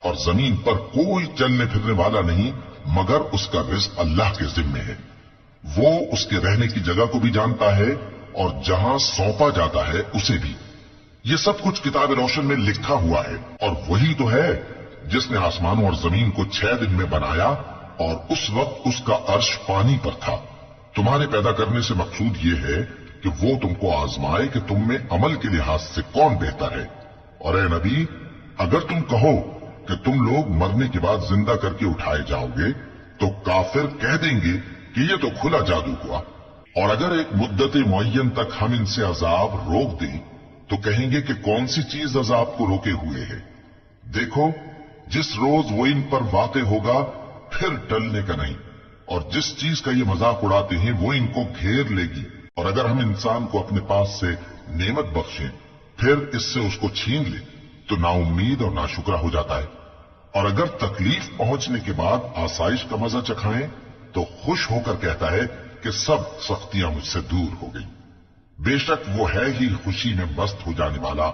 اور زمین پر کوئی چلنے پھرنے والا نہیں مگر اس کا رزق اللہ کے ذمے ہے۔ وہ اس کے رہنے کی جگہ کو بھی جانتا ہے اور جہاں سونپا جاتا ہے اسے بھی۔ یہ سب کچھ کتاب روشن میں لکھا ہوا ہے، اور وہی تو ہے جس نے آسمانوں اور زمین کو 6 دن میں بنایا، اور اس وقت اس کا عرش پانی پر تھا۔ تمہارے پیدا کرنے سے مقصود یہ ہے کہ وہ تم کو آزمائے کہ تم میں عمل کے لحاظ سے کون بہتر ہے۔ اور اے نبی، اگر تم کہو کہ تم لوگ مرنے کے بعد زندہ کر کے اٹھائے جاؤ گے تو کافر کہہ دیں گے کہ یہ تو کھلا جادو ہوا، اور اگر ایک مدت معین تک ہم ان سے عذاب روک دیں تو کہیں گے کہ کون سی چیز عذاب کو روکے ہوئے ہے۔ دیکھو، جس روز وہ ان پر واقع ہوگا پھر ٹلنے کا نہیں، اور جس چیز کا یہ مذاق اڑاتے ہیں وہ ان کو گھیر لے گی۔ اور اگر ہم انسان کو اپنے پاس سے نعمت بخشیں پھر اس سے اس کو چھین لے تو نا امید اور ناشکرا ہو جاتا ہے، اور اگر تکلیف پہنچنے کے بعد آسائش کا مزہ چکھائیں تو خوش ہو کر کہتا ہے کہ سب سختیاں مجھ سے دور ہو گئی۔ بے شک وہ ہے ہی خوشی میں مست ہو جانے والا،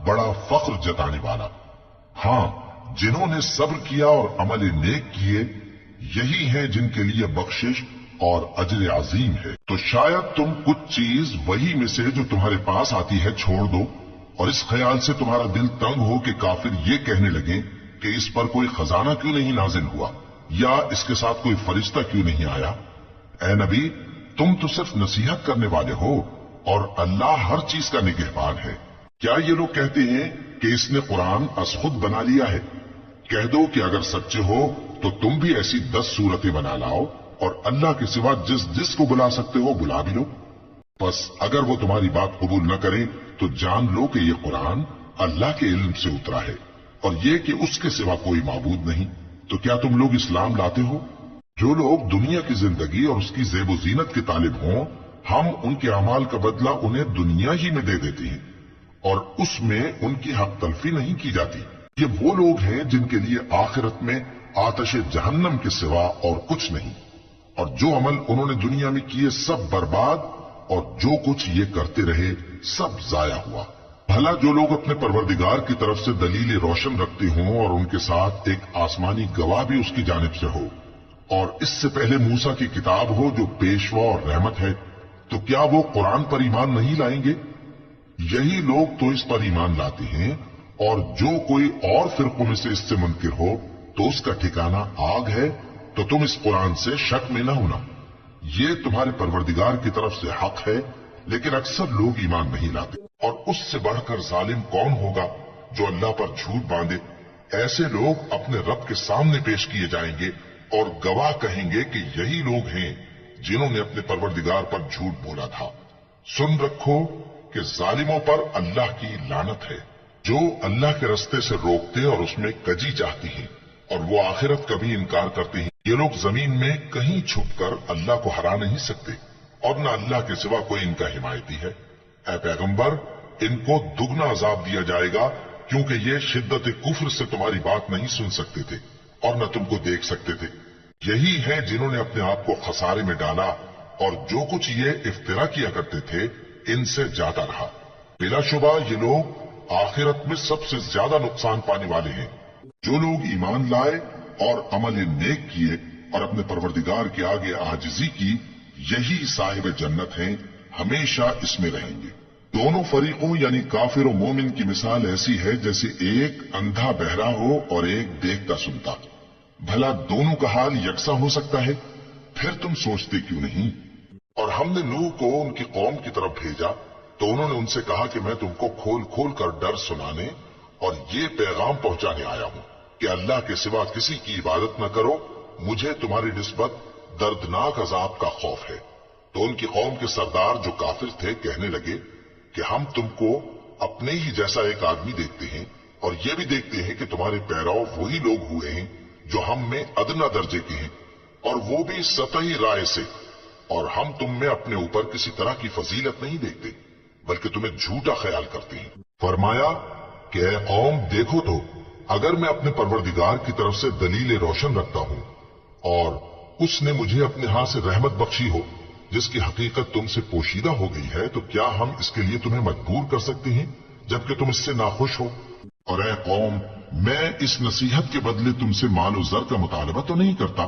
بڑا فخر جتانے والا۔ ہاں، جنہوں نے صبر کیا اور عمل نیک کیے، یہی ہیں جن کے لیے بخشش اور اجر عظیم ہے۔ تو شاید تم کچھ چیز وہی میں سے جو تمہارے پاس آتی ہے چھوڑ دو، اور اس خیال سے تمہارا دل تنگ ہو کہ کافر یہ کہنے لگیں کہ اس پر کوئی خزانہ کیوں نہیں نازل ہوا، یا اس کے ساتھ کوئی فرشتہ کیوں نہیں آیا۔ اے نبی، تم تو صرف نصیحت کرنے والے ہو، اور اللہ ہر چیز کا نگہبان ہے۔ کیا یہ لوگ کہتے ہیں کہ اس نے قرآن از خود بنا لیا ہے؟ کہہ دو کہ اگر سچے ہو تو تم بھی ایسی 10 صورتیں بنا لاؤ، اور اللہ کے سوا جس کو بلا سکتے ہو بلا بھی لو۔ بس اگر وہ تمہاری بات قبول نہ کریں تو جان لو کہ یہ قرآن اللہ کے علم سے اترا ہے، اور یہ کہ اس کے سوا کوئی معبود نہیں۔ تو کیا تم لوگ اسلام لاتے ہو؟ جو لوگ دنیا کی زندگی اور اس کی زیب و زینت کے طالب ہوں، ہم ان کے اعمال کا بدلہ انہیں دنیا ہی میں دے دیتے ہیں، اور اس میں ان کی حق تلفی نہیں کی جاتی۔ یہ وہ لوگ ہیں جن کے لیے آخرت میں آتش جہنم کے سوا اور کچھ نہیں، اور جو عمل انہوں نے دنیا میں کیے سب برباد، اور جو کچھ یہ کرتے رہے سب ضائع ہوا۔ بھلا جو لوگ اپنے پروردگار کی طرف سے دلیل روشن رکھتے ہوں اور ان کے ساتھ ایک آسمانی گواہ بھی اس کی جانب سے ہو، اور اس سے پہلے موسیٰ کی کتاب ہو جو پیشوا اور رحمت ہے، تو کیا وہ قرآن پر ایمان نہیں لائیں گے؟ یہی لوگ تو اس پر ایمان لاتے ہیں، اور جو کوئی اور فرقوں میں سے اس سے منکر ہو تو اس کا ٹھکانہ آگ ہے۔ تو تم اس قرآن سے شک میں نہ ہونا، یہ تمہارے پروردگار کی طرف سے حق ہے، لیکن اکثر لوگ ایمان نہیں لاتے۔ اور اس سے بڑھ کر ظالم کون ہوگا جو اللہ پر جھوٹ باندھے؟ ایسے لوگ اپنے رب کے سامنے پیش کیے جائیں گے اور گواہ کہیں گے کہ یہی لوگ ہیں جنہوں نے اپنے پروردگار پر جھوٹ بولا تھا۔ سن رکھو کہ ظالموں پر اللہ کی لعنت ہے، جو اللہ کے رستے سے روکتے اور اس میں کجی چاہتی ہیں، اور وہ آخرت کا بھی انکار کرتے ہیں۔ یہ لوگ زمین میں کہیں چھپ کر اللہ کو ہرا نہیں سکتے، اور نہ اللہ کے سوا کوئی ان کا حمایتی ہے۔ اے پیغمبر، ان کو دگنا عذاب دیا جائے گا، کیونکہ یہ شدت کفر سے تمہاری بات نہیں سن سکتے تھے اور نہ تم کو دیکھ سکتے تھے۔ یہی ہیں جنہوں نے اپنے آپ کو خسارے میں ڈالا، اور جو کچھ یہ افترا کیا کرتے تھے ان سے جاتا رہا۔ بلا شبہ یہ لوگ آخرت میں سب سے زیادہ نقصان پانے والے ہیں۔ جو لوگ ایمان لائے اور عمل نیک کیے اور اپنے پروردگار کے آگے عاجزی کی، یہی صاحب جنت ہیں، ہمیشہ اس میں رہیں گے۔ دونوں فریقوں یعنی کافر و مومن کی مثال ایسی ہے جیسے ایک اندھا بہرا ہو اور ایک دیکھتا سنتا۔ بھلا دونوں کا حال یکساں ہو سکتا ہے؟ پھر تم سوچتے کیوں نہیں؟ اور ہم نے نوح کو ان کی قوم کی طرف بھیجا تو انہوں نے ان سے کہا کہ میں تم کو کھول کھول کر ڈر سنانے اور یہ پیغام پہنچانے آیا ہوں کہ اللہ کے سوا کسی کی عبادت نہ کرو، مجھے تمہاری نسبت دردناک عذاب کا خوف ہے۔ تو ان کی قوم کے سردار جو کافر تھے کہنے لگے کہ ہم تم کو اپنے ہی جیسا ایک آدمی دیکھتے ہیں، اور یہ بھی دیکھتے ہیں کہ تمہارے پیراؤ وہی لوگ ہوئے ہیں جو ہم میں ادنا درجے کے ہیں، اور وہ بھی سطحی رائے سے، اور ہم تم میں اپنے اوپر کسی طرح کی فضیلت نہیں دیکھتے بلکہ تمہیں جھوٹا خیال کرتے ہیں۔ فرمایا کہ اے قوم دیکھو تو، اگر میں اپنے پروردگار کی طرف سے دلیل روشن رکھتا ہوں اور اس نے مجھے اپنے ہاں سے رحمت بخشی ہو جس کی حقیقت تم سے پوشیدہ ہو گئی ہے، تو کیا ہم اس کے لیے تمہیں مجبور کر سکتے ہیں جبکہ تم اس سے ناخوش ہو؟ اور اے قوم، میں इस नसीहत के बदले तुमसे माल और जर का मुतालबा तो नहीं करता।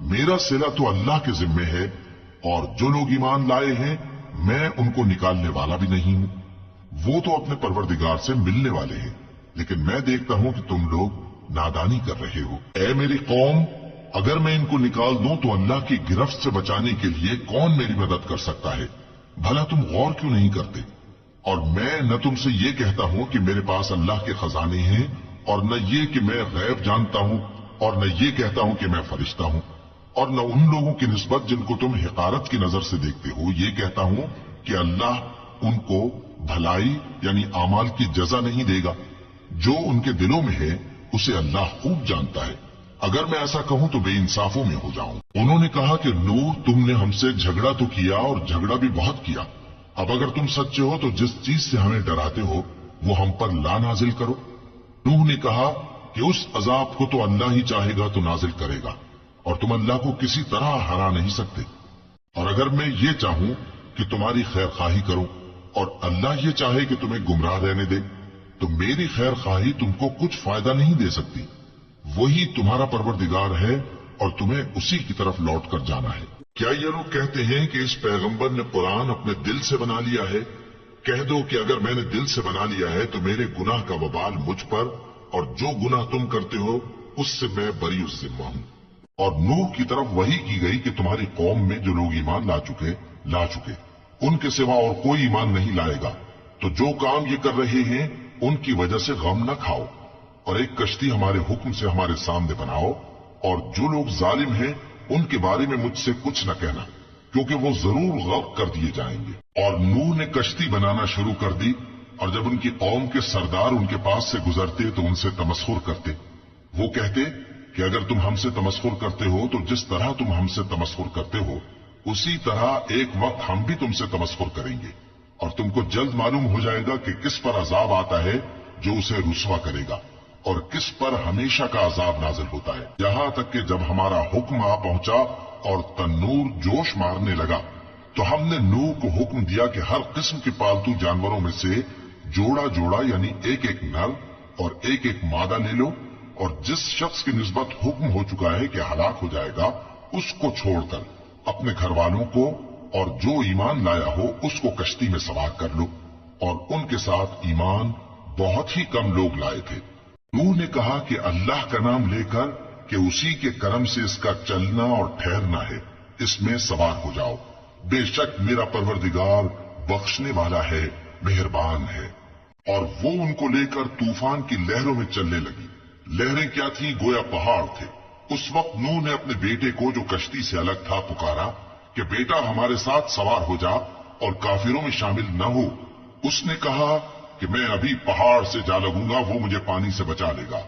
मेरा सिला तो अल्लाह के जिम्मे है, और जो लोग ईमान लाए हैं मैं उनको निकालने वाला भी नहीं हूं। वो तो अपने परवरदिगार से मिलने वाले हैं, लेकिन मैं देखता हूं कि तुम लोग नादानी कर रहे हो। ऐ मेरी कौम, अगर मैं इनको निकाल दूं तो अल्लाह की गिरफ्त से बचाने के लिए कौन मेरी मदद कर सकता है? भला तुम गौर क्यों नहीं करते? और मैं न तुमसे ये कहता हूं कि मेरे पास अल्लाह के खजाने हैं, और न ये कि मैं गैब जानता हूं, और न ये कहता हूं कि मैं फरिश्ता हूं, और न उन लोगों की निस्बत जिनको तुम हिकारत की नजर से देखते हो ये कहता हूं कि अल्लाह उनको भलाई यानी आमाल की जजा नहीं देगा। जो उनके दिलों में है उसे अल्लाह खूब जानता है। अगर मैं ऐसा कहूं तो बेइंसाफों में हो जाऊं। उन्होंने कहा कि नूह, तुमने हमसे झगड़ा तो किया और झगड़ा भी बहुत किया। अब अगर तुम सच्चे हो तो जिस चीज से हमें डराते हो वो हम पर ला नाजिल करो। नूह ने कहा कि उस अजाब को तो अल्लाह ही चाहेगा तो नाजिल करेगा, और तुम अल्लाह को किसी तरह हरा नहीं सकते। और अगर मैं ये चाहूं कि तुम्हारी खैर खाही करूं और अल्लाह ये चाहे कि तुम्हें गुमराह रहने दे, तो मेरी खैर खाही तुमको कुछ फायदा नहीं दे सकती। वही तुम्हारा परवरदिगार है और तुम्हें उसी की तरफ लौट कर जाना है। क्या ये लोग कहते हैं कि इस पैगंबर ने कुरान अपने दिल से बना लिया है? कह दो कि अगर मैंने दिल से बना लिया है तो मेरे गुनाह का वबाल मुझ पर, और जो गुनाह तुम करते हो उससे मैं बरी उस जिम्मा हूं। और नूह की तरफ वही की गई कि तुम्हारी कौम में जो लोग ईमान ला चुके उनके सिवा और कोई ईमान नहीं लाएगा। तो जो काम ये कर रहे हैं उनकी वजह से गम न खाओ, और एक कश्ती हमारे हुक्म से हमारे सामने बनाओ, और जो लोग जालिम हैं उनके बारे में मुझसे कुछ न कहना, क्योंकि वो जरूर गर्क कर दिए जाएंगे। और नूह ने कश्ती बनाना शुरू कर दी, और जब उनकी कौम के सरदार उनके पास से गुजरते तो उनसे तमस्खुर करते। वो कहते कि अगर तुम हमसे तमस्खुर करते हो तो जिस तरह तुम हमसे तमस्खुर करते हो उसी तरह एक वक्त हम भी तुमसे तमस्खुर करेंगे, और तुमको जल्द मालूम हो जाएगा कि किस पर अजाब आता है जो उसे रुस्वा करेगा, और किस पर हमेशा का अजाब नाजिल होता है। यहां तक कि जब हमारा हुक्म आ पहुंचा और तन्नूर जोश मारने लगा, तो हमने नूह को हुक्म दिया कि हर किस्म के पालतू जानवरों में से जोड़ा जोड़ा यानी एक एक नर और एक एक मादा ले लो, और जिस शख्स की निस्बत हुक्म हो चुका है कि हलाक हो जाएगा उसको छोड़कर अपने घर वालों को और जो ईमान लाया हो उसको कश्ती में सवार कर लो। और उनके साथ ईमान बहुत ही कम लोग लाए थे। नूह ने कहा कि अल्लाह का नाम लेकर कि उसी के करम से इसका चलना और ठहरना है, इसमें सवार हो जाओ। बेशक मेरा परवरदिगार बख्शने वाला है, मेहरबान है। और वो उनको लेकर तूफान की लहरों में चलने लगी। लहरें क्या थी? गोया पहाड़ थे। उस वक्त नूह ने अपने बेटे को जो कश्ती से अलग था पुकारा कि बेटा हमारे साथ सवार हो जा और काफिरों में शामिल न हो। उसने कहा कि मैं अभी पहाड़ से जा लगूंगा, वो मुझे पानी से बचा लेगा।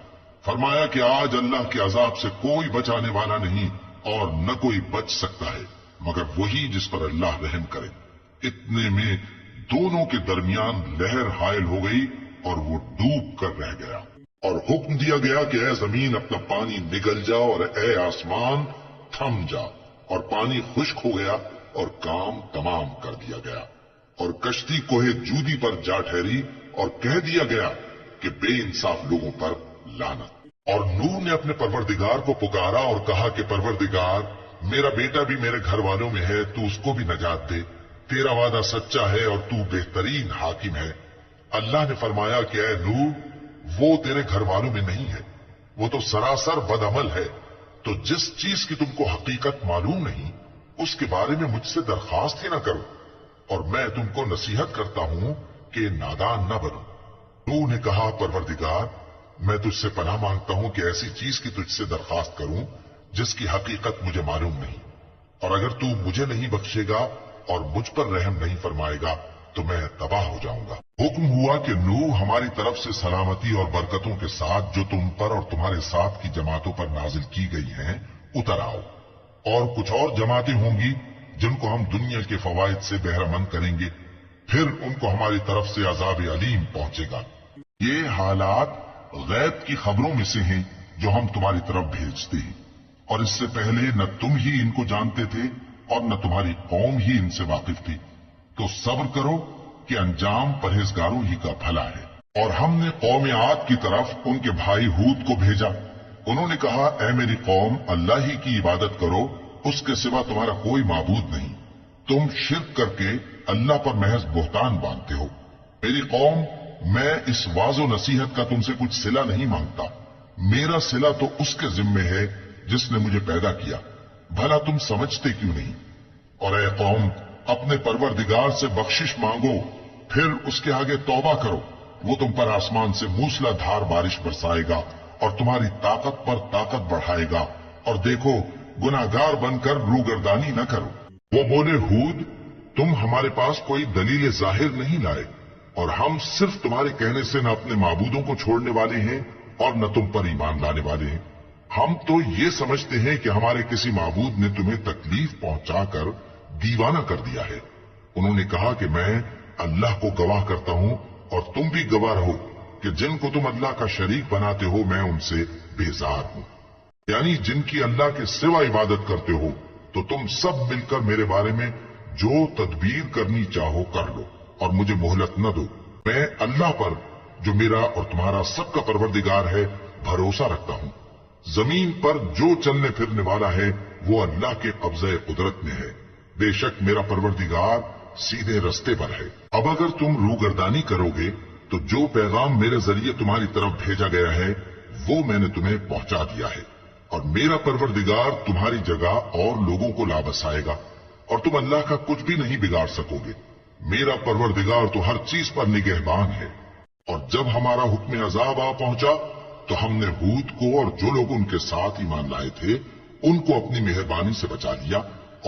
फरमाया कि आज अल्लाह के अजाब से कोई बचाने वाला नहीं और न कोई बच सकता है मगर वही जिस पर अल्लाह रहम करे। इतने में दोनों के दरमियान लहर हायल हो गई और वो डूब कर रह गया। और हुक्म दिया गया कि ऐ जमीन अपना पानी निगल जा और ऐ आसमान थम जा, और पानी खुश्क हो गया और काम तमाम कर दिया गया। और कश्ती कोहे जूदी पर जा ठहरी और कह दिया गया कि बेइंसाफ लोगों पर लानत। और नूह ने अपने परवरदिगार को पुकारा और कहा कि परवरदिगार, मेरा बेटा भी मेरे घर वालों में है, तू उसको भी नजात दे। तेरा वादा सच्चा है और तू बेहतरीन हाकिम है। अल्लाह ने फरमाया कि ऐ नूह, वो तेरे घर वालों में नहीं है, वो तो सरासर बदअमल है। तो जिस चीज की तुमको हकीकत मालूम नहीं उसके बारे में मुझसे दरखास्त ही ना करो, और मैं तुमको नसीहत करता हूं कि नादान न बनो। नूह ने कहा, परवरदिगार, मैं तुझसे पनाह मांगता हूं कि ऐसी चीज की तुझसे दरखास्त करूं जिसकी हकीकत मुझे मालूम नहीं, और अगर तू मुझे नहीं बख्शेगा और मुझ पर रहम नहीं फरमाएगा तो मैं तबाह हो जाऊंगा। हुक्म हुआ कि नूह हमारी तरफ से सलामती और बरकतों के साथ जो तुम पर और तुम्हारे साथ की जमातों पर नाजिल की गई हैं उतर आओ, और कुछ और जमातें होंगी जिनको हम दुनिया के फवाइद से बहरामंद करेंगे, फिर उनको हमारी तरफ से अजाब अलीम पहुंचेगा। ये हालात गैब की खबरों में से हैं जो हम तुम्हारी तरफ भेजते हैं, और इससे पहले न तुम ही इनको जानते थे और न तुम्हारी कौम ही इनसे वाकिफ थी। तो सब्र करो कि अंजाम परहेजगारों ही का भला है। اور ہم نے قوم عاد کی طرف ان کے بھائی ہود کو بھیجا۔ انہوں نے کہا، اے میری قوم، اللہ ہی کی عبادت کرو، اس کے سوا تمہارا کوئی معبود نہیں۔ تم شرک کر کے اللہ پر محض بہتان باندھتے ہو۔ میری قوم، میں اس واض و نصیحت کا تم سے کچھ صلہ نہیں مانگتا۔ میرا صلہ تو اس کے ذمے ہے جس نے مجھے پیدا کیا۔ بھلا تم سمجھتے کیوں نہیں؟ اور اے قوم، اپنے پروردگار سے بخشش مانگو، پھر اس کے آگے توبہ کرو۔ وہ تم پر آسمان سے موسلا دھار بارش برسائے گا اور تمہاری طاقت پر طاقت بڑھائے گا، اور دیکھو گناہگار بن کر روگردانی نہ کرو۔ وہ بولے، ہود، تم ہمارے پاس کوئی دلیل ظاہر نہیں لائے، اور ہم صرف تمہارے کہنے سے نہ اپنے معبودوں کو چھوڑنے والے ہیں اور نہ تم پر ایمان لانے والے ہیں۔ ہم تو یہ سمجھتے ہیں کہ ہمارے کسی معبود نے تمہیں تکلیف پہنچا کر دیوانہ کر دیا ہے۔ انہوں نے کہا کہ میں اللہ کو گواہ کرتا ہوں اور تم بھی گواہ رہو کہ جن کو تم اللہ کا شریک بناتے ہو میں ان سے بیزار ہوں، یعنی جن کی اللہ کے سوا عبادت کرتے ہو۔ تو تم سب مل کر میرے بارے میں جو تدبیر کرنی چاہو کر لو اور مجھے مہلت نہ دو۔ میں اللہ پر، جو میرا اور تمہارا سب کا پروردگار ہے، بھروسہ رکھتا ہوں۔ زمین پر جو چلنے پھرنے والا ہے وہ اللہ کے قبضہ قدرت میں ہے۔ بے شک میرا پروردگار سیدھے رستے پر ہے۔ اب اگر تم روگردانی کرو گے تو جو پیغام میرے ذریعے تمہاری طرف بھیجا گیا ہے وہ میں نے تمہیں پہنچا دیا ہے، اور میرا پروردگار تمہاری جگہ اور لوگوں کو لا بسائے گا، اور تم اللہ کا کچھ بھی نہیں بگاڑ سکو گے۔ میرا پروردگار تو ہر چیز پر نگہبان ہے۔ اور جب ہمارا حکم عذاب آ پہنچا تو ہم نے ہود کو اور جو لوگ ان کے ساتھ ایمان لائے تھے ان کو اپنی مہربانی سے بچا لیا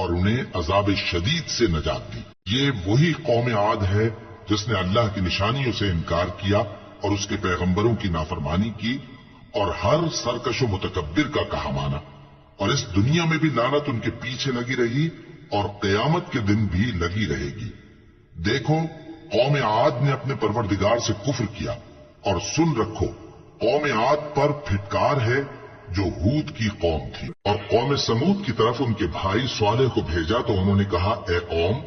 اور انہیں عذاب شدید سے نجات دی۔ یہ وہی قوم عاد ہے جس نے اللہ کی نشانیوں سے انکار کیا اور اس کے پیغمبروں کی نافرمانی کی اور ہر سرکش و متکبر کا کہا مانا، اور اس دنیا میں بھی لعنت ان کے پیچھے لگی رہی اور قیامت کے دن بھی لگی رہے گی۔ دیکھو، قوم عاد نے اپنے پروردگار سے کفر کیا، اور سن رکھو، قوم عاد پر پھٹکار ہے جو ہود کی قوم تھی۔ اور قوم سمود کی طرف ان کے بھائی صالح کو بھیجا تو انہوں نے کہا، اے قوم،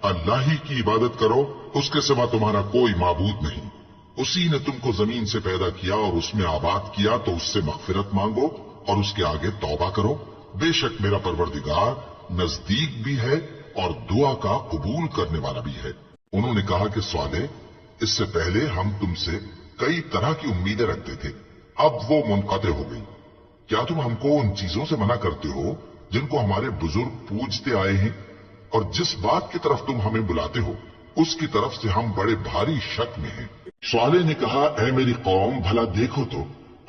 اللہ ہی کی عبادت کرو، اس کے سوا تمہارا کوئی معبود نہیں۔ اسی نے تم کو زمین سے پیدا کیا اور اس میں آباد کیا، تو اس سے مغفرت مانگو اور اس کے آگے توبہ کرو۔ بے شک میرا پروردگار نزدیک بھی ہے اور دعا کا قبول کرنے والا بھی ہے۔ انہوں نے کہا کہ صالح، اس سے پہلے ہم تم سے کئی طرح کی امیدیں رکھتے تھے، اب وہ منقطع ہو گئی۔ کیا تم ہم کو ان چیزوں سے منع کرتے ہو جن کو ہمارے بزرگ پوجتے آئے ہیں؟ اور جس بات کی طرف تم ہمیں بلاتے ہو اس کی طرف سے ہم بڑے بھاری شک میں ہیں۔ صالح نے کہا، اے میری قوم، بھلا دیکھو تو،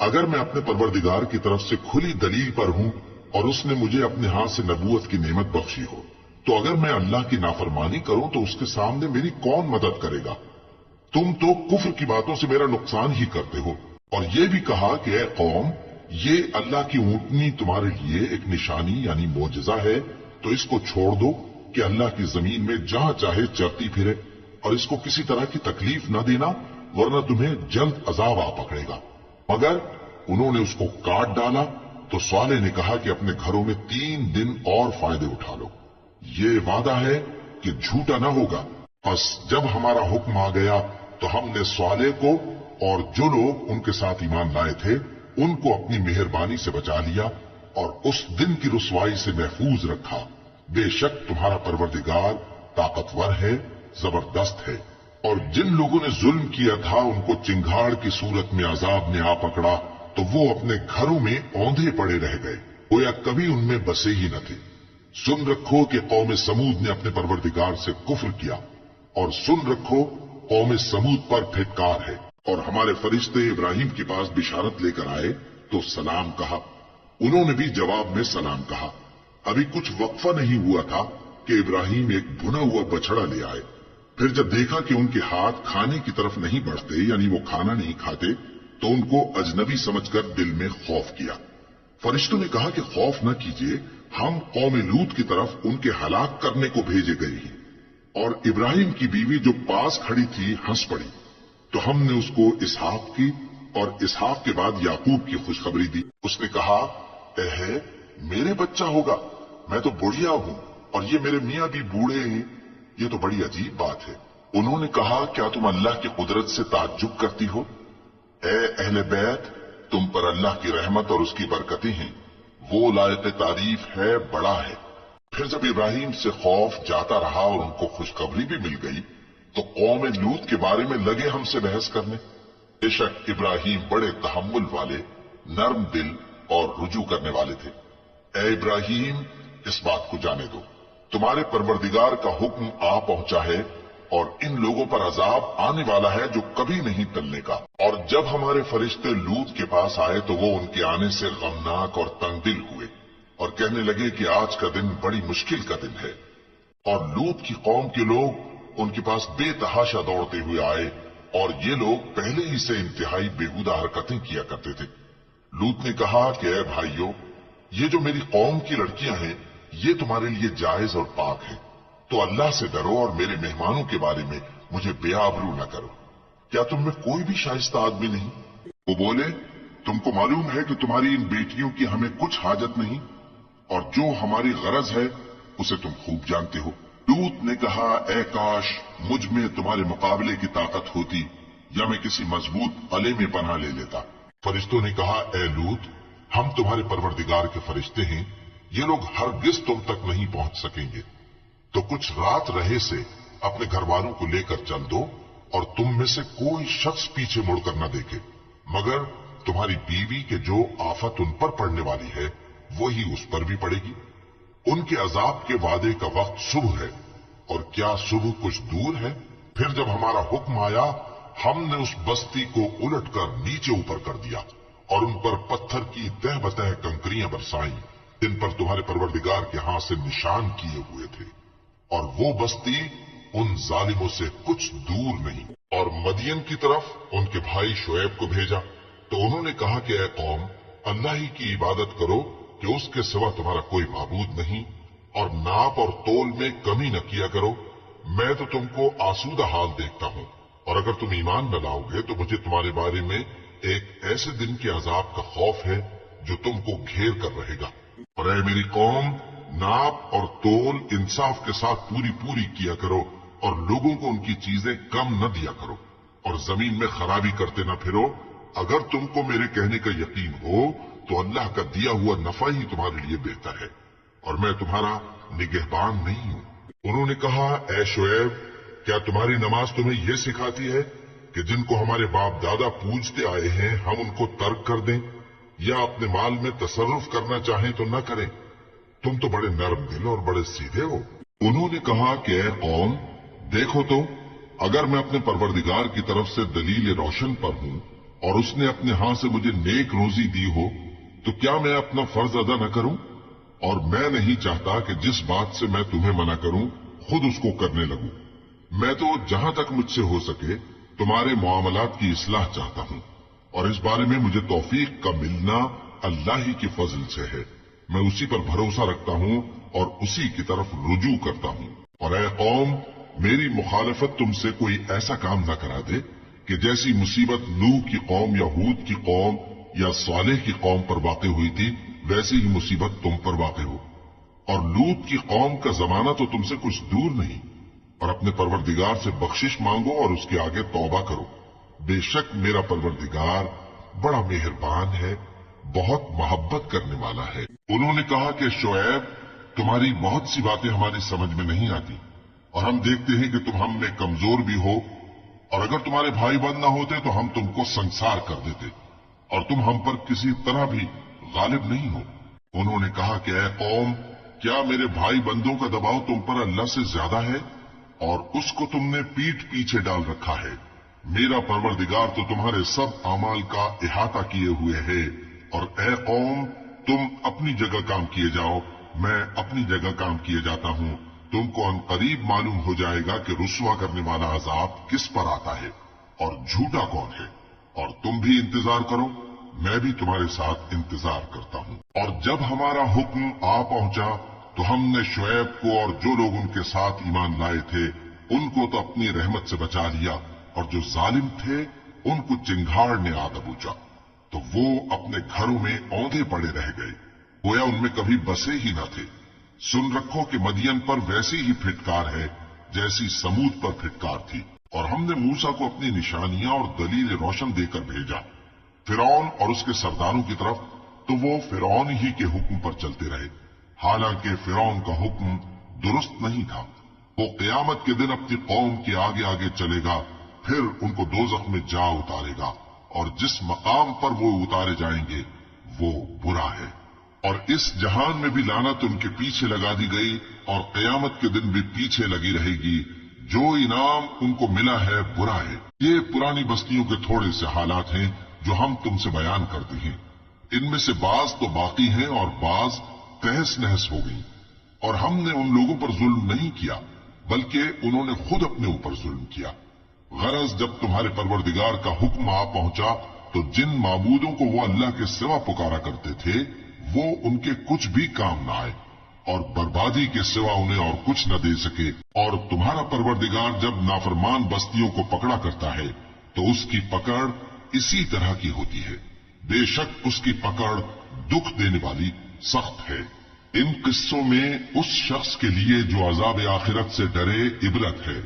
اگر میں اپنے پروردگار کی طرف سے کھلی دلیل پر ہوں اور اس نے مجھے اپنے ہاتھ سے نبوت کی نعمت بخشی ہو، تو اگر میں اللہ کی نافرمانی کروں تو اس کے سامنے میری کون مدد کرے گا؟ تم تو کفر کی باتوں سے میرا نقصان ہی کرتے ہو۔ اور یہ بھی کہا کہ اے قوم، یہ اللہ کی اونٹنی تمہارے لیے ایک نشانی یعنی معجزہ ہے، تو اس کو چھوڑ دو کہ اللہ کی زمین میں جہاں چاہے چرتی پھرے، اور اس کو کسی طرح کی تکلیف نہ دینا، ورنہ تمہیں جلد عذاب آ پکڑے گا۔ مگر انہوں نے اس کو کاٹ ڈالا تو صالح نے کہا کہ اپنے گھروں میں 3 دن اور فائدے اٹھا لو، یہ وعدہ ہے کہ جھوٹا نہ ہوگا۔ پس جب ہمارا حکم آ گیا تو ہم نے صالح کو اور جو لوگ ان کے ساتھ ایمان لائے تھے ان کو اپنی مہربانی سے بچا لیا اور اس دن کی رسوائی سے محفوظ رکھا۔ بے شک تمہارا پروردگار طاقتور ہے، زبردست ہے۔ اور جن لوگوں نے ظلم کیا تھا ان کو چنگھاڑ کی صورت میں عذاب نے آ پکڑا تو وہ اپنے گھروں میں اوندھے پڑے رہ گئے، گویا کبھی ان میں بسے ہی نہ تھے۔ سن رکھو کہ قوم سمود نے اپنے پروردگار سے کفر کیا، اور سن رکھو قوم سمود پر پھٹکار ہے۔ اور ہمارے فرشتے ابراہیم کے پاس بشارت لے کر آئے تو سلام کہا، انہوں نے بھی جواب میں سلام کہا۔ ابھی کچھ وقفہ نہیں ہوا تھا کہ ابراہیم ایک بھنا ہوا بچڑا لے آئے۔ پھر جب دیکھا کہ ان کے ہاتھ کھانے کی طرف نہیں بڑھتے، یعنی وہ کھانا نہیں کھاتے، تو ان کو اجنبی سمجھ کر دل میں خوف کیا۔ فرشتوں نے کہا کہ خوف نہ کیجیے، ہم قوم لوط کی طرف ان کے ہلاک کرنے کو بھیجے گئے ہیں۔ اور ابراہیم کی بیوی جو پاس کھڑی تھی ہنس پڑی، تو ہم نے اس کو اسحاق کی اور اسحاق کے بعد یعقوب کی خوشخبری دی۔ اس نے کہا، اے میرے بچہ ہوگا، میں تو بڑھیا ہوں اور یہ میرے میاں بھی بوڑھے ہیں، یہ تو بڑی عجیب بات ہے۔ انہوں نے کہا کیا تم اللہ کی قدرت سے تعجب کرتی ہو؟ اے اہل بیت، تم پر اللہ کی رحمت اور اس کی برکتیں ہیں، وہ لائق تعریف ہے، بڑا ہے۔ پھر جب ابراہیم سے خوف جاتا رہا اور ان کو خوشخبری بھی مل گئی تو قوم لوط کے بارے میں لگے ہم سے بحث کرنے۔ بے شک ابراہیم بڑے تحمل والے، نرم دل اور رجوع کرنے والے تھے۔ اے ابراہیم، اس بات کو جانے دو، تمہارے پروردگار کا حکم آ پہنچا ہے اور ان لوگوں پر عذاب آنے والا ہے جو کبھی نہیں ٹلنے کا۔ اور جب ہمارے فرشتے لوط کے پاس آئے تو وہ ان کے آنے سے غمناک اور تنگ دل ہوئے اور کہنے لگے کہ آج کا دن بڑی مشکل کا دن ہے۔ اور لوط کی قوم کے لوگ ان کے پاس بے تحاشا دوڑتے ہوئے آئے اور یہ لوگ پہلے ہی سے انتہائی بےہودہ حرکتیں کیا کرتے تھے۔ لوط نے کہا کہ اے بھائیو، یہ جو میری قوم کی لڑکیاں ہیں یہ تمہارے لیے جائز اور پاک ہیں، تو اللہ سے ڈرو اور میرے مہمانوں کے بارے میں مجھے بے آبرو نہ کرو۔ کیا تم میں کوئی بھی شائستہ آدمی نہیں؟ وہ بولے تم کو معلوم ہے کہ تمہاری ان بیٹیوں کی ہمیں کچھ حاجت نہیں اور جو ہماری غرض ہے اسے تم خوب جانتے ہو۔ لوط نے کہا اے کاش مجھ میں تمہارے مقابلے کی طاقت ہوتی یا میں کسی مضبوط قلعے میں پناہ لے لیتا۔ فرشتوں نے کہا اے لوط، ہم تمہارے پروردگار کے فرشتے ہیں، یہ لوگ ہرگز تم تک نہیں پہنچ سکیں گے، تو کچھ رات رہے سے اپنے گھر والوں کو لے کر چل دو اور تم میں سے کوئی شخص پیچھے مڑ کر نہ دیکھے مگر تمہاری بیوی کے جو آفت ان پر پڑنے والی ہے وہی اس پر بھی پڑے گی۔ ان کے عذاب کے وعدے کا وقت صبح ہے اور کیا صبح کچھ دور ہے؟ پھر جب ہمارا حکم آیا ہم نے اس بستی کو الٹ کر نیچے اوپر کر دیا اور ان پر پتھر کی تہ بتہ کنکریاں برسائیں جن پر تمہارے پروردگار کے ہاں سے نشان کیے ہوئے تھے، اور وہ بستی ان ظالموں سے کچھ دور نہیں۔ اور مدین کی طرف ان کے بھائی شعیب کو بھیجا تو انہوں نے کہا کہ اے قوم، اللہ ہی کی عبادت کرو کہ اس کے سوا تمہارا کوئی معبود نہیں، اور ناپ اور تول میں کمی نہ کیا کرو، میں تو تم کو آسودہ حال دیکھتا ہوں، اور اگر تم ایمان نہ لاؤ گے تو مجھے تمہارے بارے میں ایک ایسے دن کے عذاب کا خوف ہے جو تم کو گھیر کر رہے گا۔ اور اے میری قوم، ناپ اور تول انصاف کے ساتھ پوری کیا کرو اور لوگوں کو ان کی چیزیں کم نہ دیا کرو، اور زمین میں خرابی کرتے نہ پھرو۔ اگر تم کو میرے کہنے کا یقین ہو تو اللہ کا دیا ہوا نفع ہی تمہارے لیے بہتر ہے، اور میں تمہارا نگہبان نہیں ہوں۔ انہوں نے کہا اے شعیب، کیا تمہاری نماز تمہیں یہ سکھاتی ہے کہ جن کو ہمارے باپ دادا پوجتے آئے ہیں ہم ان کو ترک کر دیں یا اپنے مال میں تصرف کرنا چاہیں تو نہ کریں؟ تم تو بڑے نرم دل اور بڑے سیدھے ہو۔ انہوں نے کہا کہ اے قوم، دیکھو تو اگر میں اپنے پروردگار کی طرف سے دلیل روشن پر ہوں اور اس نے اپنے ہاں سے مجھے نیک روزی دی ہو تو کیا میں اپنا فرض ادا نہ کروں؟ اور میں نہیں چاہتا کہ جس بات سے میں تمہیں منع کروں خود اس کو کرنے لگوں۔ میں تو جہاں تک مجھ سے ہو سکے تمہارے معاملات کی اصلاح چاہتا ہوں، اور اس بارے میں مجھے توفیق کا ملنا اللہ ہی کے فضل سے ہے۔ میں اسی پر بھروسہ رکھتا ہوں اور اسی کی طرف رجوع کرتا ہوں۔ اور اے قوم، میری مخالفت تم سے کوئی ایسا کام نہ کرا دے کہ جیسی مصیبت نوح کی قوم یا ہود کی قوم یا صالح کی قوم پر واقع ہوئی تھی ویسی ہی مصیبت تم پر واقع ہو۔ اور لوط کی قوم کا زمانہ تو تم سے کچھ دور نہیں، اور اپنے پروردگار سے بخشش مانگو اور اس کے آگے توبہ کرو، بے شک میرا پروردگار بڑا مہربان ہے، بہت محبت کرنے والا ہے۔ انہوں نے کہا کہ شعیب، تمہاری بہت سی باتیں ہماری سمجھ میں نہیں آتی، اور ہم دیکھتے ہیں کہ تم ہم میں کمزور بھی ہو، اور اگر تمہارے بھائی بند نہ ہوتے تو ہم تم کو سنسار کر دیتے، اور تم ہم پر کسی طرح بھی غالب نہیں ہو۔ انہوں نے کہا کہ اے قوم، کیا میرے بھائی بندوں کا دباؤ تم پر اللہ سے زیادہ ہے، اور اس کو تم نے پیٹھ پیچھے ڈال رکھا ہے؟ میرا پروردگار تو تمہارے سب اعمال کا احاطہ کیے ہوئے ہے۔ اور اے قوم، تم اپنی جگہ کام کیے جاؤ، میں اپنی جگہ کام کیے جاتا ہوں۔ تم کو ان قریب معلوم ہو جائے گا کہ رسوا کرنے والا عذاب کس پر آتا ہے اور جھوٹا کون ہے، اور تم بھی انتظار کرو، میں بھی تمہارے ساتھ انتظار کرتا ہوں۔ اور جب ہمارا حکم آ پہنچا تو ہم نے شعیب کو اور جو لوگ ان کے ساتھ ایمان لائے تھے ان کو تو اپنی رحمت سے بچا لیا، اور جو ظالم تھے ان کو چنگھاڑ نے آ دبوچا، تو وہ اپنے گھروں میں اوندھے پڑے رہ گئے، گویا ان میں کبھی بسے ہی نہ تھے۔ سن رکھو کہ مدین پر ویسی ہی پھٹکار ہے जैसी समूद पर फिटकार थी। और हमने मूसा को अपनी निशानियां और दलील रोशन देकर भेजा फिरौन और उसके सरदारों की तरफ, तो वो फिरौन ही के हुक्म पर चलते रहे, हालांकि फिरौन का हुक्म दुरुस्त नहीं था। वो क़यामत के दिन अपनी कौम के आगे आगे चलेगा, फिर उनको दोज़ख में जा उतारेगा, और जिस मकाम पर वो उतारे जाएंगे वो बुरा है। और इस जहान में भी लानत उनके पीछे लगा दी गई, और क़यामत के दिन भी पीछे लगी रहेगी। जो इनाम उनको मिला है बुरा है। ये पुरानी बस्तियों के थोड़े से हालात हैं जो हम तुमसे बयान करते हैं। इनमें से बाज तो बाकी हैं और बाज तहस नहस हो गई। और हमने उन लोगों पर जुल्म नहीं किया, बल्कि उन्होंने खुद अपने ऊपर जुल्म किया। गरज जब तुम्हारे परवरदिगार का हुक्म आ पहुंचा तो जिन माबूदों को वो अल्लाह के सिवा पुकारा करते थे वो उनके कुछ भी काम न आए, और बर्बादी के सिवा उन्हें और कुछ न दे सके। और तुम्हारा परवरदिगार जब नाफरमान बस्तियों को पकड़ा करता है तो उसकी पकड़ इसी तरह की होती है। बेशक उसकी पकड़ दुख देने वाली सख्त है। इन किस्सों में उस शख्स के लिए जो अजाब आखिरत से डरे इबरत है।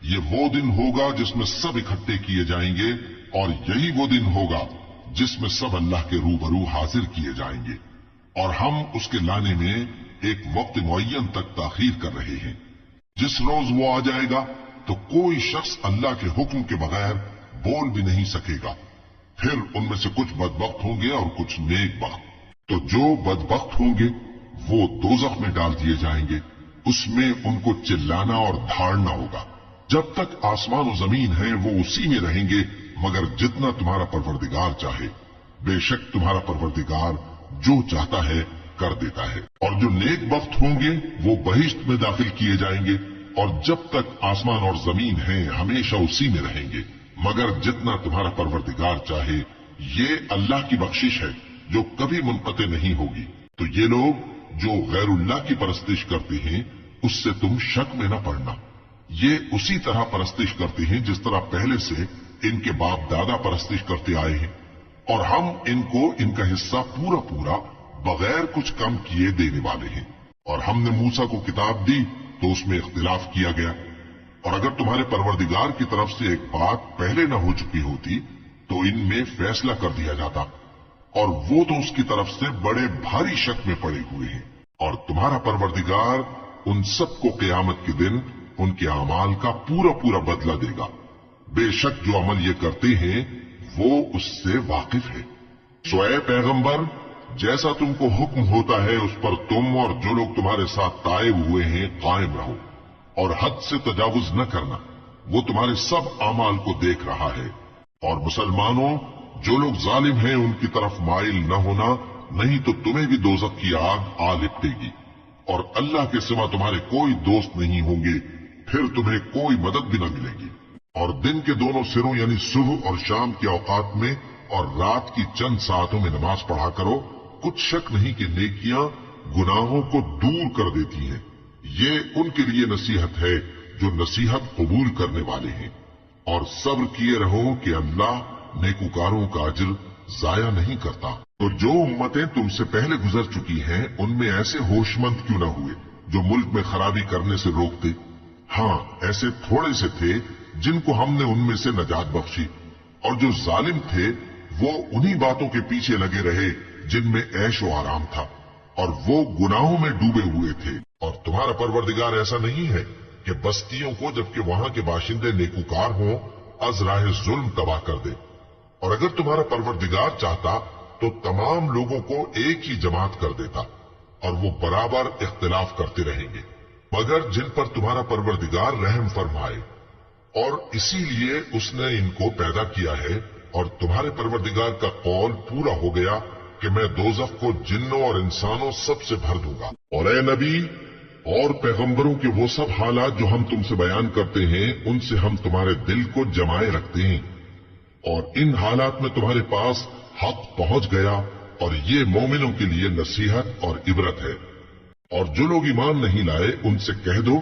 ये वो दिन होगा जिसमें सब इकट्ठे किए जाएंगे, और यही वो दिन होगा जिसमें सब अल्लाह के रूबरू हाजिर किए जाएंगे। और हम उसके लाने में एक वक्त मुअय्यन तक ताखीर कर रहे हैं। जिस रोज वो आ जाएगा तो कोई शख्स अल्लाह के हुक्म के बगैर बोल भी नहीं सकेगा। फिर उनमें से कुछ बदबख्त होंगे और कुछ नेक बख्त। तो जो बदबख्त होंगे वो दोज़ख में डाल दिए जाएंगे, उसमें उनको चिल्लाना और धाड़ना होगा। जब तक आसमान और जमीन है वो उसी में रहेंगे, मगर जितना तुम्हारा परवरदिगार चाहे। बेशक तुम्हारा परवरदिगार जो चाहता है कर देता है। और जो नेक बख्त होंगे वो बहिश्त में दाखिल किए जाएंगे, और जब तक आसमान और जमीन है हमेशा उसी में रहेंगे, मगर जितना तुम्हारा परवरदिगार चाहे। ये अल्लाह की बख्शिश है जो कभी मुनक़ते नहीं होगी। तो ये लोग जो गैरुल्लाह की परस्तिश करते हैं उससे तुम शक में न पड़ना। ये उसी तरह परस्तिश करते हैं जिस तरह पहले से इनके बाप दादा परस्तिश करते आए हैं, और हम इनको इनका हिस्सा पूरा पूरा बगैर कुछ कम किए देने वाले हैं। और हमने मूसा को किताब दी तो उसमें इख्तिलाफ किया गया, और अगर तुम्हारे परवरदिगार की तरफ से एक बात पहले न हो चुकी होती तो इनमें फैसला कर दिया जाता, और वो तो उसकी तरफ से बड़े भारी शक में पड़े हुए हैं। और तुम्हारा परवरदिगार उन सबको क़यामत के दिन उनके अमाल का पूरा पूरा बदला देगा। बेशक जो अमल ये करते हैं वो उससे वाकिफ है। सो ऐ पैगंबर, जैसा तुमको हुक्म होता है उस पर तुम और जो लोग तुम्हारे साथ तायब हुए हैं कायम रहो, और हद से तजावुज न करना। वो तुम्हारे सब अमाल को देख रहा है। और मुसलमानों, जो लोग जालिम हैं उनकी तरफ माइल न होना, नहीं तो तुम्हें भी दोज़ख की आग आ लिपटेगी, और अल्लाह के सिवा तुम्हारे कोई दोस्त नहीं होंगे, फिर तुम्हें कोई मदद भी न मिलेगी। और दिन के दोनों सिरों यानी सुबह और शाम के औकात में और रात की चंद सातों में नमाज पढ़ा करो। कुछ शक नहीं कि नेकियां गुनाहों को दूर कर देती हैं। ये उनके लिए नसीहत है जो नसीहत कबूल करने वाले हैं। और सब्र किए रहो कि अल्लाह नेकुकारों का अज्र जाया नहीं करता। तो जो उम्मतें तुमसे पहले गुजर चुकी हैं उनमें ऐसे होशमंद क्यों न हुए जो मुल्क में खराबी करने से रोकते। हाँ, ऐसे थोड़े से थे जिनको हमने उनमें से नजात बख्शी, और जो जालिम थे वो उन्हीं बातों के पीछे लगे रहे जिनमें ऐश व आराम था, और वो गुनाहों में डूबे हुए थे। और तुम्हारा परवरदिगार ऐसा नहीं है कि बस्तियों को जबकि वहां के बाशिंदे नेकुकार हों अज़राहे जुल्म तबाह कर दे। और अगर तुम्हारा परवरदिगार चाहता तो तमाम लोगों को एक ही जमात कर देता, और वो बराबर इख्तिलाफ करते रहेंगे, मगर जिन पर तुम्हारा परवरदिगार रहम फरमाए। और इसीलिए उसने इनको पैदा किया है। और तुम्हारे परवरदिगार का कौल पूरा हो गया कि मैं दोज़ख को जिन्नों और इंसानों सबसे भर दूंगा। और ए नबी और पैगंबरों के वो सब हालात जो हम तुमसे बयान करते हैं उनसे हम तुम्हारे दिल को जमाए रखते हैं, और इन हालात में तुम्हारे पास हक पहुंच गया, और ये मोमिनों के लिए नसीहत और इबरत है। और जो लोग ईमान नहीं लाए उनसे कह दो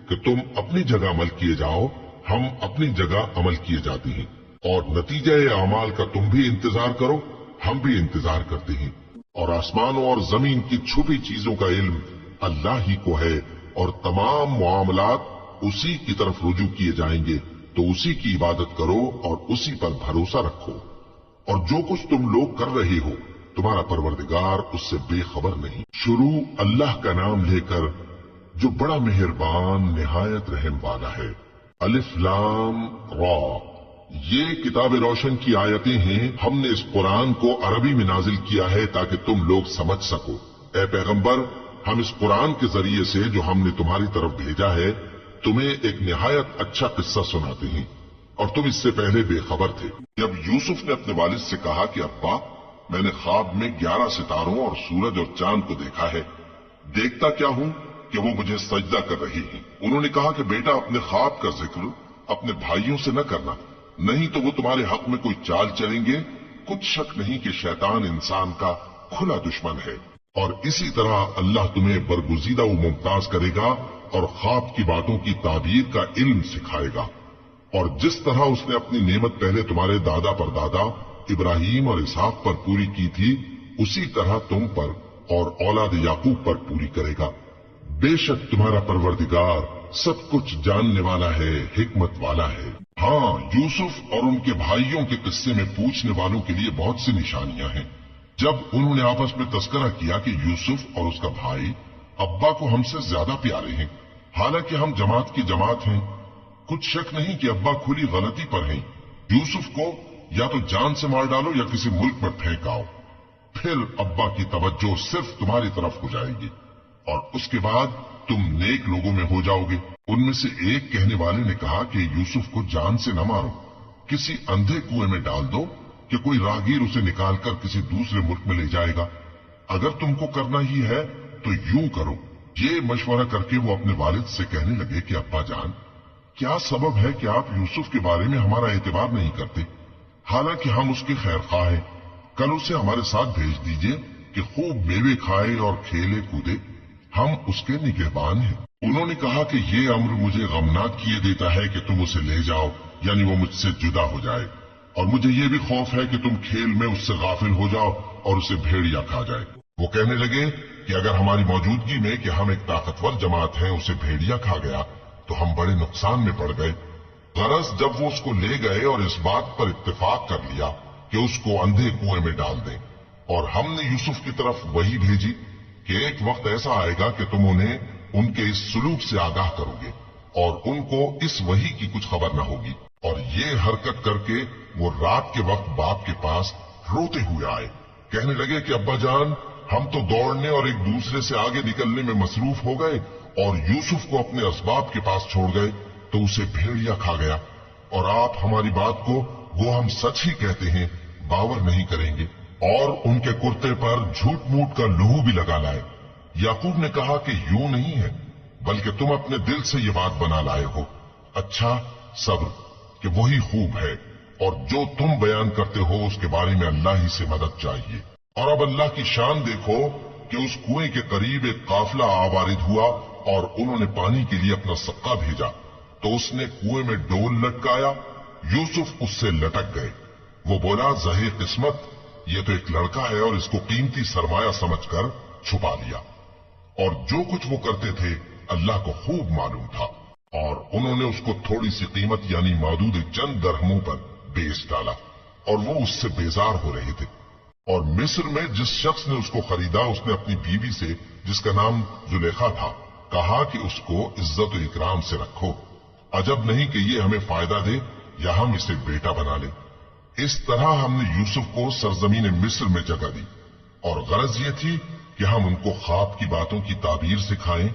कि तुम अपनी जगह अमल किए जाओ, हम अपनी जगह अमल किए जाते हैं, और नतीजा अमाल का तुम भी इंतजार करो, हम भी इंतजार करते हैं। और आसमानों और जमीन की छुपी चीजों का इल्म अल्लाह ही को है, और तमाम मामलात उसी की तरफ रुजू किए जाएंगे, तो उसी की इबादत करो और उसी पर भरोसा रखो। और जो कुछ तुम लोग कर रहे हो, तुम्हारा परवरदिगार उससे बेखबर नहीं। शुरू अल्लाह का नाम लेकर जो बड़ा मेहरबान निहायत रहम वाला है। अलिफ लाम रा, ये किताब रोशन की आयतें हैं। हमने इस कुरान को अरबी में नाजिल किया है ताकि तुम लोग समझ सको। ए पैगंबर, हम इस कुरान के जरिए से जो हमने तुम्हारी तरफ भेजा है, तुम्हें एक निहायत अच्छा किस्सा सुनाते हैं, और तुम इससे पहले बेखबर थे। जब यूसुफ ने अपने वालिद से कहा कि अब्बा, मैंने ख्वाब में 11 सितारों और सूरज और चांद को देखा है, देखता क्या हूं कि वो मुझे सजदा कर रही हैं। उन्होंने कहा कि बेटा, अपने ख्वाब का जिक्र अपने भाइयों से न करना, नहीं तो वो तुम्हारे हक में कोई चाल चलेंगे। कुछ शक नहीं कि शैतान इंसान का खुला दुश्मन है, और इसी तरह अल्लाह तुम्हें बरगुजीदा व मुमताज करेगा और ख्वाब की बातों की ताबीर का इल्म सिखाएगा। और जिस तरह उसने अपनी नेमत पहले तुम्हारे दादा परदादा इब्राहिम और इसहाक पर पूरी की थी, उसी तरह तुम पर और औलाद याकूब पर पूरी करेगा। बेशक तुम्हारा परवरदिगार सब कुछ जानने वाला है, हिकमत वाला है। हाँ, यूसुफ और उनके भाइयों के किस्से में पूछने वालों के लिए बहुत सी निशानियां हैं। जब उन्होंने आपस में तस्करा किया कि यूसुफ और उसका भाई अब्बा को हमसे ज्यादा प्यारे हैं, हालांकि हम जमात की जमात हैं, कुछ शक नहीं कि अब्बा खुली गलती पर हैं। यूसुफ को या तो जान से मार डालो या किसी मुल्क में फेंक आओ, फिर अब्बा की तवज्जो सिर्फ तुम्हारी तरफ हो जाएगी और उसके बाद तुम नेक लोगों में हो जाओगे। उनमें से एक कहने वाले ने कहा कि यूसुफ को जान से न मारो, किसी अंधे कुएं में डाल दो कि कोई राहगीर उसे निकालकर किसी दूसरे मुल्क में ले जाएगा। अगर तुमको करना ही है तो यूं करो। ये मशवरा करके वो अपने वालिद से कहने लगे कि अब्बा जान, क्या सबब है कि आप यूसुफ के बारे में हमारा एतबार नहीं करते, हालांकि हम उसके खैर खा हैं। कल उसे हमारे साथ भेज दीजिए कि खूब मेवे खाए और खेले कूदे, हम उसके निगहबान हैं। उन्होंने कहा कि ये अम्र मुझे गमनाक किए देता है कि तुम उसे ले जाओ, यानी वो मुझसे जुदा हो जाए, और मुझे ये भी खौफ है कि तुम खेल में उससे गाफिल हो जाओ और उसे भेड़िया खा जाए। वो कहने लगे कि अगर हमारी मौजूदगी में कि हम एक ताकतवर जमात हैं उसे भेड़िया खा गया तो हम बड़े नुकसान में पड़ गए। गरज जब वो उसको ले गए और इस बात पर इत्तेफाक कर लिया कि उसको अंधे कुएं में डाल दें, और हमने यूसुफ की तरफ वही भेजी कि एक वक्त ऐसा आएगा कि तुम उन्हें उनके इस सुलूक से आगाह करोगे और उनको इस वही की कुछ खबर न होगी। और ये हरकत करके वो रात के वक्त बाप के पास रोते हुए आए। कहने लगे कि अब्बा जान, हम तो दौड़ने और एक दूसरे से आगे निकलने में मसरूफ हो गए और यूसुफ को अपने असबाब के पास छोड़ गए तो उसे भेड़िया खा गया, और आप हमारी बात को वो हम सच ही कहते हैं बावर नहीं करेंगे। और उनके कुर्ते पर झूठ मूठ का लहू भी लगा लाए। याकूब ने कहा कि यूं नहीं है, बल्कि तुम अपने दिल से ये बात बना लाए हो। अच्छा सब्र कि वही खूब है, और जो तुम बयान करते हो उसके बारे में अल्लाह ही से मदद चाहिए। और अब अल्लाह की शान देखो कि उस कुएं के करीब एक काफिला आवारिद हुआ और उन्होंने पानी के लिए अपना सक्का भेजा, तो उसने कुएं में डोल लटकाया। यूसुफ उससे लटक गए। वो बोला, ज़हे किस्मत, ये तो एक लड़का है और इसको कीमती सरमाया समझकर छुपा लिया। और जो कुछ वो करते थे अल्लाह को खूब मालूम था, और उन्होंने उसको थोड़ी सी कीमत यानी मादूद चंद दरहमों पर बेच डाला, और वो उससे बेजार हो रहे थे। और मिस्र में जिस शख्स ने उसको खरीदा, उसने अपनी बीवी से, जिसका नाम जुलेखा था, कहा कि उसको इज्जत और इकराम से रखो, अजब नहीं कि ये हमें फायदा दे या हम इसे बेटा बना लें। इस तरह हमने यूसुफ को सरजमीन मिस्र में जगह दी, और गरज ये थी कि हम उनको ख्वाब की बातों की ताबीर सिखाएं।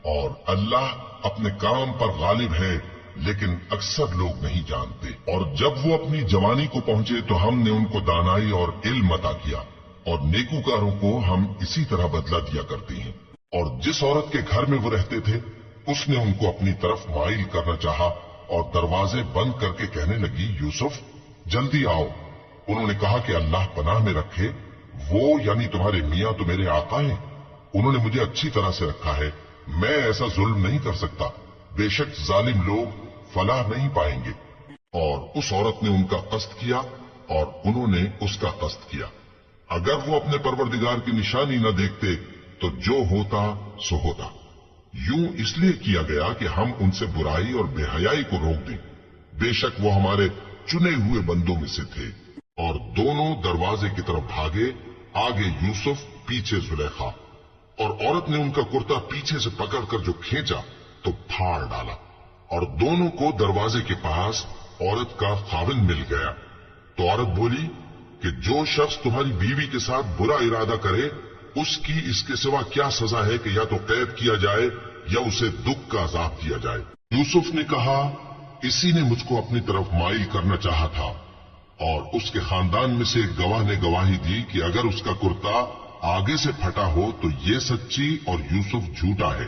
और अल्लाह अपने काम पर गालिब है, लेकिन अक्सर लोग नहीं जानते। और जब वो अपनी जवानी को पहुंचे तो हमने उनको दानाई और इल्म अता किया, और नेकूकारों को हम इसी तरह बदला दिया करते हैं। और जिस औरत के घर में वो रहते थे, उसने उनको अपनी तरफ माइल करना चाहा और दरवाजे बंद करके कहने लगी, यूसुफ जल्दी आओ। उन्होंने कहा कि अल्लाह पनाह में रखे, वो यानी तुम्हारे मियां तो मेरे आका हैं, उन्होंने मुझे अच्छी तरह से रखा है, मैं ऐसा जुल्म नहीं कर सकता। बेशक जालिम लोग फलाह नहीं पाएंगे। और उस औरत ने उनका कस्त किया और उन्होंने उसका कस्त किया। अगर वो अपने परवरदिगार की निशानी न देखते तो जो होता सो होता। यूं इसलिए किया गया कि हम उनसे बुराई और बेहयाई को रोक दें। बेशक वो हमारे चुने हुए बंदों में से थे। और दोनों दरवाजे की तरफ भागे, आगे यूसुफ, पीछे जुलेखा। और औरत ने उनका कुर्ता पीछे से पकड़कर जो खींचा तो फाड़ डाला। और दोनों को दरवाजे के पास औरत का खाविंद मिल गया। तो औरत बोली कि जो शख्स तुम्हारी बीवी के साथ बुरा इरादा करे, उसकी इसके सिवा क्या सजा है कि या तो कैद किया जाए या उसे दुख का अजाब दिया जाए। यूसुफ ने कहा, इसी ने मुझको अपनी तरफ माइल करना चाहा था। और उसके खानदान में से एक गवाह ने गवाही दी कि अगर उसका कुर्ता आगे से फटा हो तो ये सच्ची और यूसुफ झूठा है,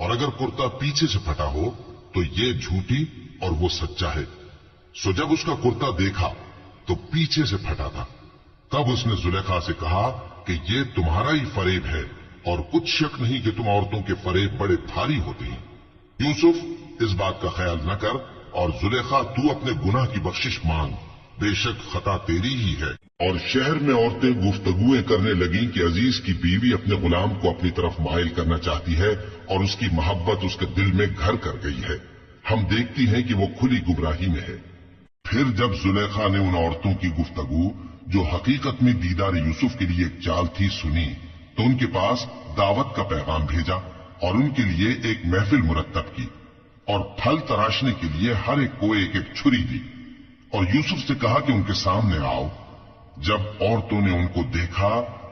और अगर कुर्ता पीछे से फटा हो तो ये झूठी और वो सच्चा है। सो जब उसका कुर्ता देखा तो पीछे से फटा था। तब उसने जुलेखा से कहा कि ये तुम्हारा ही फरेब है, और कुछ शक नहीं कि तुम औरतों के फरेब बड़े भारी होते हैं। यूसुफ, इस बात का ख्याल न कर, और जुलेखा तू अपने गुनाह की बख्शिश मांग, बेशक खता तेरी ही है। और शहर में औरतें गुफ्तगुएं करने लगी कि अजीज की बीवी अपने गुलाम को अपनी तरफ माइल करना चाहती है और उसकी मोहब्बत उसके दिल में घर कर गई है। हम देखती हैं कि वो खुली गुमराही में है। फिर जब जुलेखा ने उन औरतों की गुफ्तगू, जो हकीकत में दीदार यूसुफ के लिए एक चाल थी, सुनी, तो उनके पास दावत का पैगाम भेजा और उनके लिए एक महफिल मुरत्तब की और फल तराशने के लिए हर एक को एक एक छुरी दी। और यूसुफ से कहा कि उनके सामने आओ। जब औरतों ने उनको देखा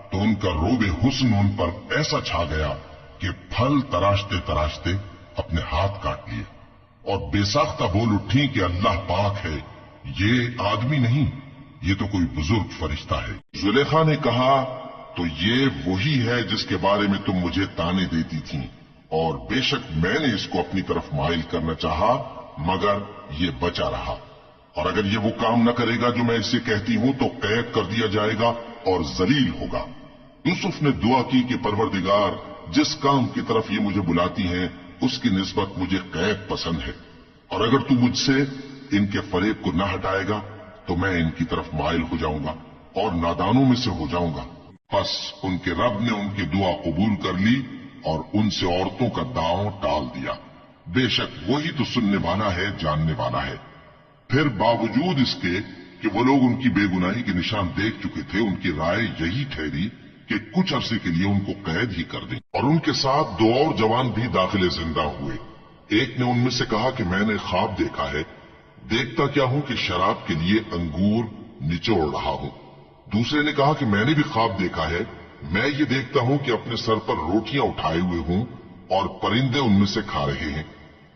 तो उनका रोबे हुस्न उन पर ऐसा छा गया कि फल तराशते तराशते अपने हाथ काट लिए और बेसाख्ता बोल उठी कि अल्लाह पाक है, ये आदमी नहीं, ये तो कोई बुजुर्ग फरिश्ता है। जुलेखा ने कहा, तो ये वही है जिसके बारे में तुम मुझे ताने देती थीं, और बेशक मैंने इसको अपनी तरफ माइल करना चाहा, मगर ये बचा रहा। और अगर ये वो काम न करेगा जो मैं इससे कहती हूं तो कैद कर दिया जाएगा और जलील होगा। यूसुफ ने दुआ की कि परवरदिगार, जिस काम की तरफ ये मुझे बुलाती हैं उसकी निस्बत मुझे कैद पसंद है, और अगर तू मुझसे इनके फरेब को न हटाएगा तो मैं इनकी तरफ माइल हो जाऊंगा और नादानों में से हो जाऊंगा। बस उनके रब ने उनकी दुआ कबूल कर ली और उनसे औरतों का दांव टाल दिया। बेशक वही तो सुनने वाला है, जानने वाला है। फिर बावजूद इसके कि वो लोग उनकी बेगुनाही के निशान देख चुके थे, उनकी राय यही ठहरी कि कुछ अरसे के लिए उनको कैद ही कर दें। और उनके साथ दो और जवान भी दाखिले जिंदा हुए। एक ने उनमें से कहा कि मैंने ख्वाब देखा है, देखता क्या हूं कि शराब के लिए अंगूर निचोड़ रहा हूं। दूसरे ने कहा कि मैंने भी ख्वाब देखा है, मैं ये देखता हूं कि अपने सर पर रोटियां उठाए हुए हूं और परिंदे उनमें से खा रहे हैं।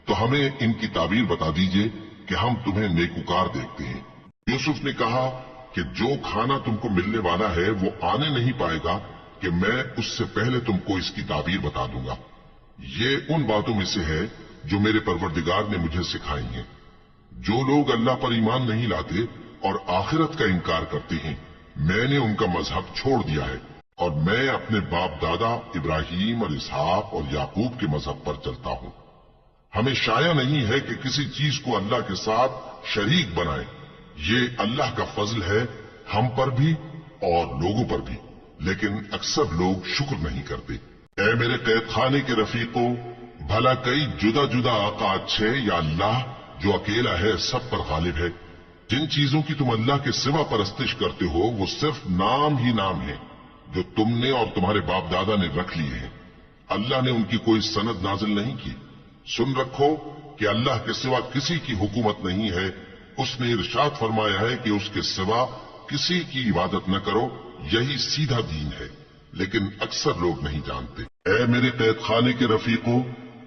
तो हमें इनकी ताबीर बता दीजिए कि हम तुम्हें नेकूकार देखते हैं। यूसुफ ने कहा कि जो खाना तुमको मिलने वाला है वो आने नहीं पाएगा कि मैं उससे पहले तुमको इसकी ताबीर बता दूंगा। ये उन बातों में से है जो मेरे परवरदिगार ने मुझे सिखाई हैं। जो लोग अल्लाह पर ईमान नहीं लाते और आखिरत का इनकार करते हैं, मैंने उनका मजहब छोड़ दिया है और मैं अपने बाप दादा इब्राहिम और इसहाक और याकूब के मजहब पर चलता हूं। हमें शाया नहीं है कि किसी चीज को अल्लाह के साथ शरीक बनाए। ये अल्लाह का फजल है हम पर भी और लोगों पर भी, लेकिन अक्सर लोग शुक्र नहीं करते। ऐ मेरे कैद खाने के रफीकों, भला कई जुदा जुदा आका अच्छे या अल्लाह जो अकेला है सब पर गालिब है। जिन चीजों की तुम अल्लाह के सिवा परस्तिश करते हो वो सिर्फ नाम ही नाम है जो तुमने और तुम्हारे बाप दादा ने रख लिए हैं। अल्लाह ने उनकी कोई सनद नाजिल नहीं की। सुन रखो कि अल्लाह के सिवा किसी की हुकूमत नहीं है। उसने इरशाद फरमाया है कि उसके सिवा किसी की इबादत न करो, यही सीधा दीन है, लेकिन अक्सर लोग नहीं जानते। ऐ मेरे कैद खाने के रफीकों,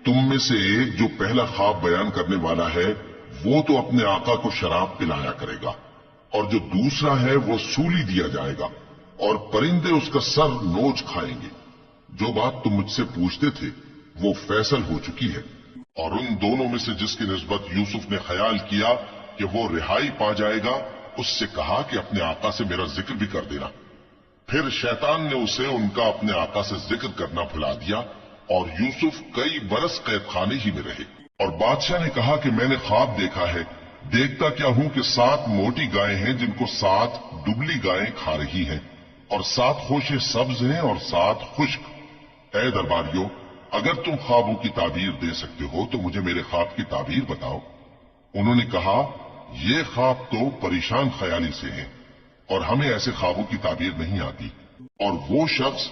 तुम में से एक जो पहला ख्वाब बयान करने वाला है वो तो अपने आका को शराब पिलाया करेगा, और जो दूसरा है वो सूली दिया जाएगा और परिंदे उसका सर नोच खाएंगे। जो बात तुम मुझसे पूछते थे वो फैसल हो चुकी है। और उन दोनों में से जिसकी निस्बत यूसुफ ने ख्याल किया कि वो रिहाई पा जाएगा, उससे कहा कि अपने आका से मेरा जिक्र भी कर देना। फिर शैतान ने उसे उनका अपने आका से जिक्र करना भुला दिया और यूसुफ कई बरस कैद खाने ही में रहे। और बादशाह ने कहा कि मैंने ख्वाब देखा है, देखता क्या हूं कि 7 मोटी गायें हैं जिनको 7 दुबली गायें खा रही हैं, और 7 खोशे सब्ज हैं और 7 खुश्क। ऐ दरबारियों, اگر تم خوابوں کی تعبیر دے سکتے ہو تو مجھے میرے خواب کی تعبیر بتاؤ۔ انہوں نے کہا یہ خواب تو پریشان خیالی سے ہیں اور ہمیں ایسے خوابوں کی تعبیر نہیں آتی۔ اور وہ شخص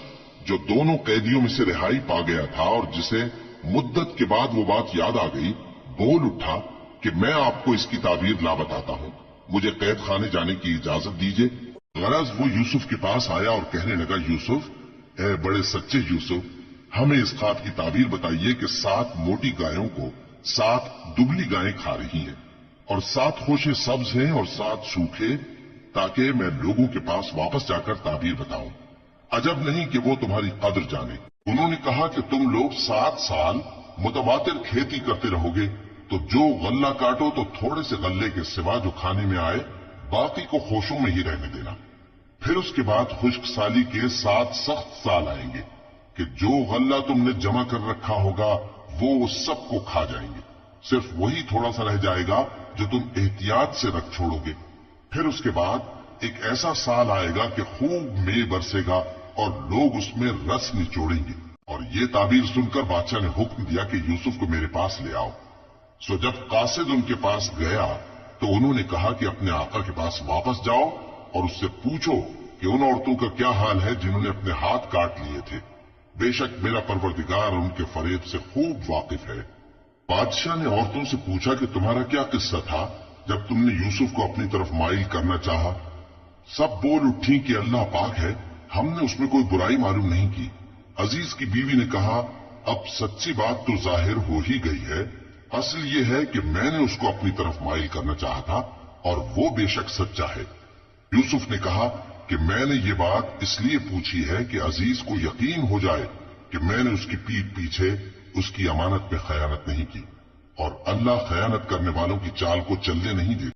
جو دونوں قیدیوں میں سے رہائی پا گیا تھا اور جسے مدت کے بعد وہ بات یاد آ گئی، بول اٹھا کہ میں آپ کو اس کی تعبیر لا بتاتا ہوں، مجھے قید خانے جانے کی اجازت دیجیے۔ غرض وہ یوسف کے پاس آیا اور کہنے لگا، یوسف، اے بڑے سچے یوسف، ہمیں اس خواب کی تعبیر بتائیے کہ 7 موٹی گایوں کو 7 دبلی گائیں کھا رہی ہیں اور 7 خوشے سبز ہیں اور 7 سوکھے، تاکہ میں لوگوں کے پاس واپس جا کر تعبیر بتاؤں۔ عجب نہیں کہ وہ تمہاری قدر جانے۔ انہوں نے کہا کہ تم لوگ 7 سال متواتر کھیتی کرتے رہو گے، تو جو غلہ کاٹو تو تھوڑے سے غلے کے سوا جو کھانے میں آئے باقی کو خوشوں میں ہی رہنے دینا۔ پھر اس کے بعد خشک سالی کے 7 سخت سال آئیں گے کہ جو غلہ تم نے جمع کر رکھا ہوگا وہ سب کو کھا جائیں گے، صرف وہی تھوڑا سا رہ جائے گا جو تم احتیاط سے رکھ چھوڑو گے۔ پھر اس کے بعد ایک ایسا سال آئے گا کہ خوب مے برسے گا اور لوگ اس میں رس نچوڑیں گے۔ اور یہ تعبیر سن کر بادشاہ نے حکم دیا کہ یوسف کو میرے پاس لے آؤ۔ سو جب قاصد ان کے پاس گیا تو انہوں نے کہا کہ اپنے آقا کے پاس واپس جاؤ اور اس سے پوچھو کہ ان عورتوں کا کیا حال ہے جنہوں نے اپنے ہاتھ کاٹ لیے تھے، بے شک میرا پروردگار ان کے فریب سے خوب واقف ہے۔ بادشاہ نے عورتوں سے پوچھا کہ تمہارا کیا قصہ تھا جب تم نے یوسف کو اپنی طرف مائل کرنا چاہا؟ سب بول اٹھی کہ اللہ پاک ہے، ہم نے اس میں کوئی برائی معلوم نہیں کی۔ عزیز کی بیوی نے کہا، اب سچی بات تو ظاہر ہو ہی گئی ہے، اصل یہ ہے کہ میں نے اس کو اپنی طرف مائل کرنا چاہا تھا اور وہ بے شک سچا ہے۔ یوسف نے کہا کہ میں نے یہ بات اس لیے پوچھی ہے کہ عزیز کو یقین ہو جائے کہ میں نے اس کی پیٹھ پیچھے اس کی امانت میں خیانت نہیں کی، اور اللہ خیانت کرنے والوں کی چال کو چلنے نہیں دیتا۔